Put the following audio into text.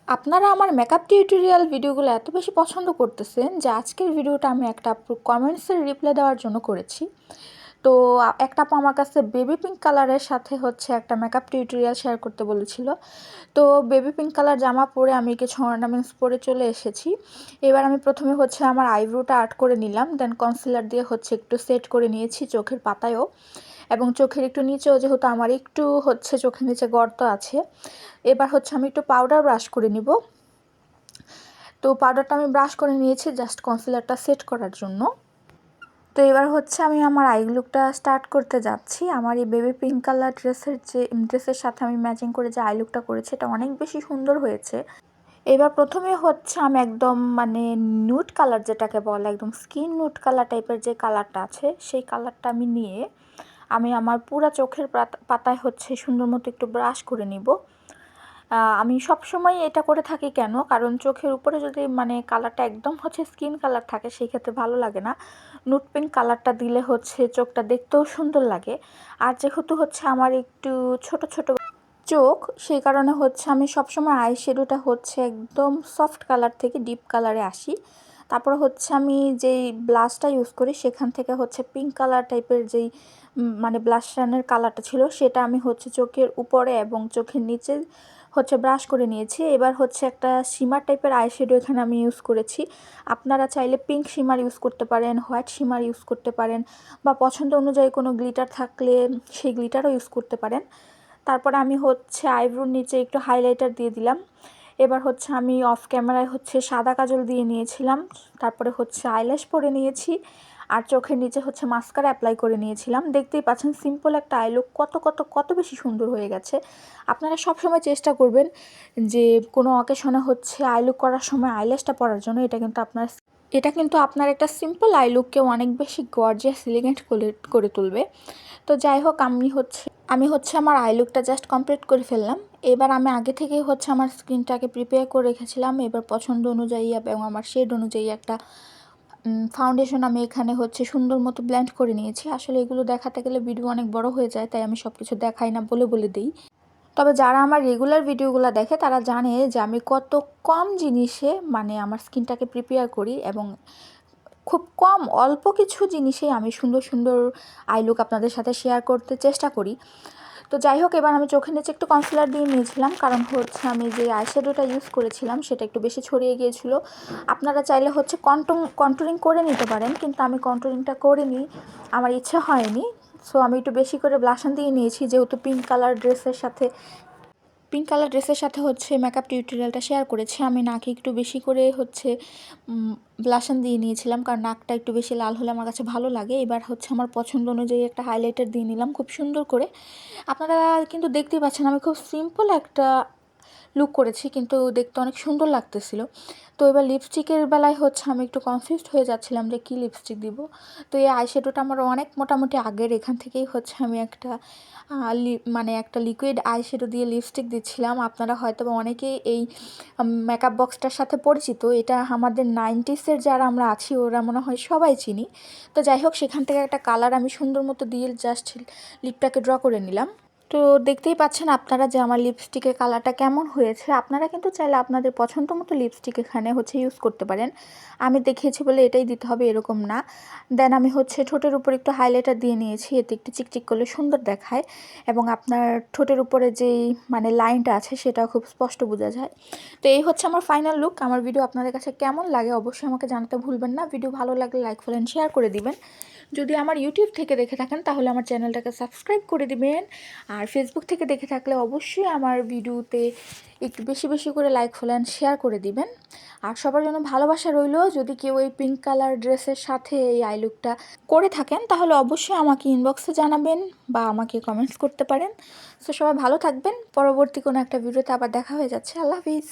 আপনারা আমার makeup tutorial ভিডিওগুলো এত বেশি পছন্দ করতেছেন যে আজকের ভিডিওটা আমি একটা আপুর কমেন্টসের রিপ্লাই দেওয়ার জন্য করেছি। তো একটা আপু আমার কাছে বেবি পিঙ্ক কালারের সাথে একটা মেকআপ টিউটোরিয়াল শেয়ার করতে বলেছিল। তো বেবি পিঙ্ক কালার জামা পরে আমি কিছু অর্নামেন্টস পরে চলে এসেছি। এবার আমি প্রথমে আমার আইব্রোটা আর্ট করে নিলাম, দেন কনসিলার দিয়ে একটু সেট করে নিয়েছি চোখের পাতায়ও, এবং চোখের একটু নিচেও, যেহেতু আমার একটু চোখের নিচে গর্ত আছে। এবার আমি একটু পাউডার ব্রাশ করে নিব। তো পাউডারটা আমি ব্রাশ করে নিয়েছি জাস্ট কনসিলারটা সেট করার জন্য। তো এবার আমি আমার আই লুকটা স্টার্ট করতে যাচ্ছি। আমার এই বেবি পিঙ্ক কালার ড্রেসের সাথে আমি ম্যাচিং করে যে আই লুকটা করেছি এটা অনেক বেশি সুন্দর হয়েছে। এবার প্রথমে আমি একদম নুড কালার, যেটাকে বলে একদম স্কিন নুড কালার টাইপের যে কালারটা আছে, সেই কালারটা আমি নিয়ে আমি আমার পুরো চোখের পাতায় সুন্দর মতো একটু ব্রাশ করে নিব। আমি সবসময় এটা করে থাকি কেন, কারণ চোখের উপরে যদি কালারটা একদম স্কিন কালার থাকে সেই ক্ষেত্রে ভালো লাগে না। নুড পিঙ্ক কালারটা দিলে চোখটা দেখতেও সুন্দর লাগে। আর যেহেতু আমার একটু ছোট ছোট চোখ, সেই কারণে আমি সবসময় আই শ্যাডোটা একদম সফট কালার থেকে ডিপ কালারে আসি। তারপরে আমি যেই ব্লাশটা ইউজ করি সেখান থেকে পিঙ্ক কালার টাইপের যেই ব্লাশানের কালারটা ছিল সেটা আমি চোখের উপরে এবং চোখের নিচে ব্রাশ করে নিয়েছি। এবার একটা শিমার টাইপের আই শ্যাডো এখানে আমি ইউজ করেছি। আপনারা চাইলে পিঙ্ক শিমার ইউজ করতে পারেন, হোয়াইট শিমার ইউজ করতে পারেন, বা পছন্দ অনুযায়ী কোনো গ্লিটার থাকলে সেই গ্লিটারও ইউজ করতে পারেন। তারপর আমি আইব্রোর নিচে একটু হাইলাইটার দিয়ে দিলাম। এবার আমি অফ ক্যামেরায় সাদা কাজল দিয়ে নিয়েছিলাম। তারপরে আইল্যাশ পরে নিয়েছি, আর চোখের নিচে মাস্কারা অ্যাপ্লাই করে নিয়েছিলাম। দেখতেই পাচ্ছেন সিম্পল একটা আই লুক কত কত কত বেশি সুন্দর হয়ে গেছে। আপনারা সবসময় চেষ্টা করবেন যে কোনো অকেশনে আই লুক করার সময় আইল্যাশটা পরার জন্য। এটা কিন্তু আপনার একটা সিম্পল আই লুককে অনেক বেশি গর্জিয়াস এলিগেন্ট করে তুলবে। তো যাই হোক, আমি আমার আই লুকটা জাস্ট কমপ্লিট করে ফেললাম। এবার আমি আগে থেকেই আমার স্কিনটাকে প্রিপেয়ার করে রেখেছিলাম। এবার পছন্দ অনুযায়ী এবং আমার শেড অনুযায়ী একটা ফাউন্ডেশন আমি এখানে সুন্দর মতো ব্লেন্ড করে নিয়েছি। আসলে এগুলো দেখাতে গেলে ভিডিও অনেক বড় হয়ে যায়, তাই আমি সব কিছু দেখাই না, বলে বলে দিই। তবে যারা আমার রেগুলার ভিডিওগুলো দেখে তারা জানে যে আমি কত কম জিনিসে আমার স্কিনটাকে প্রিপেয়ার করি, এবং খুব কম অল্প কিছু জিনিসেই আমি সুন্দর সুন্দর আই লুক আপনাদের সাথে শেয়ার করতে চেষ্টা করি। তো যাই হোক, এবার আমি চোখের নিচে একটু কনসিলার দিয়ে নিয়েছিলাম, কারণ আমি যে আইশ্যাডোটা ইউজ করেছিলাম সেটা একটু বেশি ছড়িয়ে গিয়েছিল। আপনারা চাইলে কন্টুরিং করে নিতে পারেন, কিন্তু আমি কন্টুরিংটা করিনি, আমার ইচ্ছা হয়নি। সো আমি একটু বেশি করে ব্লাশন দিয়ে নিয়েছি, যেহেতু পিঙ্ক কালার ড্রেসের সাথে মেকআপ টিউটোরিয়ালটা শেয়ার করেছি। আমি নাকে একটু বেশি করে ব্লাশন দিয়ে নিয়েছিলাম, কারণ নাকটা একটু বেশি লাল হলে আমার কাছে ভালো লাগে। এবার আমার পছন্দ অনুযায়ী একটা হাইলাইটার দিয়ে নিলাম খুব সুন্দর করে। আপনারা কিন্তু দেখতেই পাচ্ছেন আমি খুব সিম্পল একটা লুক করেছি, কিন্তু দেখতে অনেক সুন্দর লাগতেছিল। তো এবার লিপস্টিকের বেলায় আমি একটু কনফিউজড হয়ে যাচ্ছিলাম যে কী লিপস্টিক দিব। তো এই আইশ্যাডোটা আমার অনেক মোটামুটি আগের, এখান থেকেই আমি একটা লিকুইড আইশ্যাডো দিয়ে লিপস্টিক দিচ্ছিলাম। আপনারা হয়তো বা অনেকেই এই মেকআপ বক্সটার সাথে পরিচিত। এটা আমাদের 90s যারা আমরা আছি ওরা মনে হয় সবাই চিনি। তো যাই হোক, সেখান থেকে একটা কালার আমি সুন্দর মতো দিয়ে জাস্ট লিপটাকে ড্র করে নিলাম। তো দেখতেই পাচ্ছেন আপনারা যে আমার লিপস্টিকের কালারটা কেমন হয়েছে। আপনারা কিন্তু চাইলে আপনাদের পছন্দ মতো লিপস্টিক এখানে ইউজ করতে পারেন। আমি দেখিয়েছি বলে এটাই দিতে হবে এরকম না। দেন আমি ঠোঁটের উপর একটু হাইলাইটার দিয়ে নিয়েছি, এতে একটু চিকচিক করলে সুন্দর দেখায়, এবং আপনার ঠোঁটের উপরে যেই লাইনটা আছে সেটা খুব স্পষ্ট বোঝা যায়। তো এই আমার ফাইনাল লুক। আমার ভিডিও আপনাদের কাছে কেমন লাগে অবশ্যই আমাকে জানাতে ভুলবেন না। ভিডিও ভালো লাগলে লাইক ফলো এন্ড শেয়ার করে দিবেন। যদি আমার ইউটিউব থেকে দেখে থাকেন তাহলে আমার চ্যানেলটাকে সাবস্ক্রাইব করে দিবেন। আর ফেসবুক থেকে দেখে থাকলে অবশ্যই আমার ভিডিওতে একটু বেশি বেশি করে লাইক ফলো এন্ড শেয়ার করে দিবেন। আর সবার জন্য ভালোবাসা রইল। যদি কেউ এই পিঙ্ক কালার ড্রেসের সাথে এই আই লুকটা করে থাকেন তাহলে অবশ্যই আমাকে ইনবক্সে জানাবেন বা আমাকে কমেন্টস করতে পারেন। সো সবাই ভালো থাকবেন। পরবর্তী কোনো একটা ভিডিওতে আবার দেখা হয়ে যাচ্ছে। আল্লাহ হাফিজ।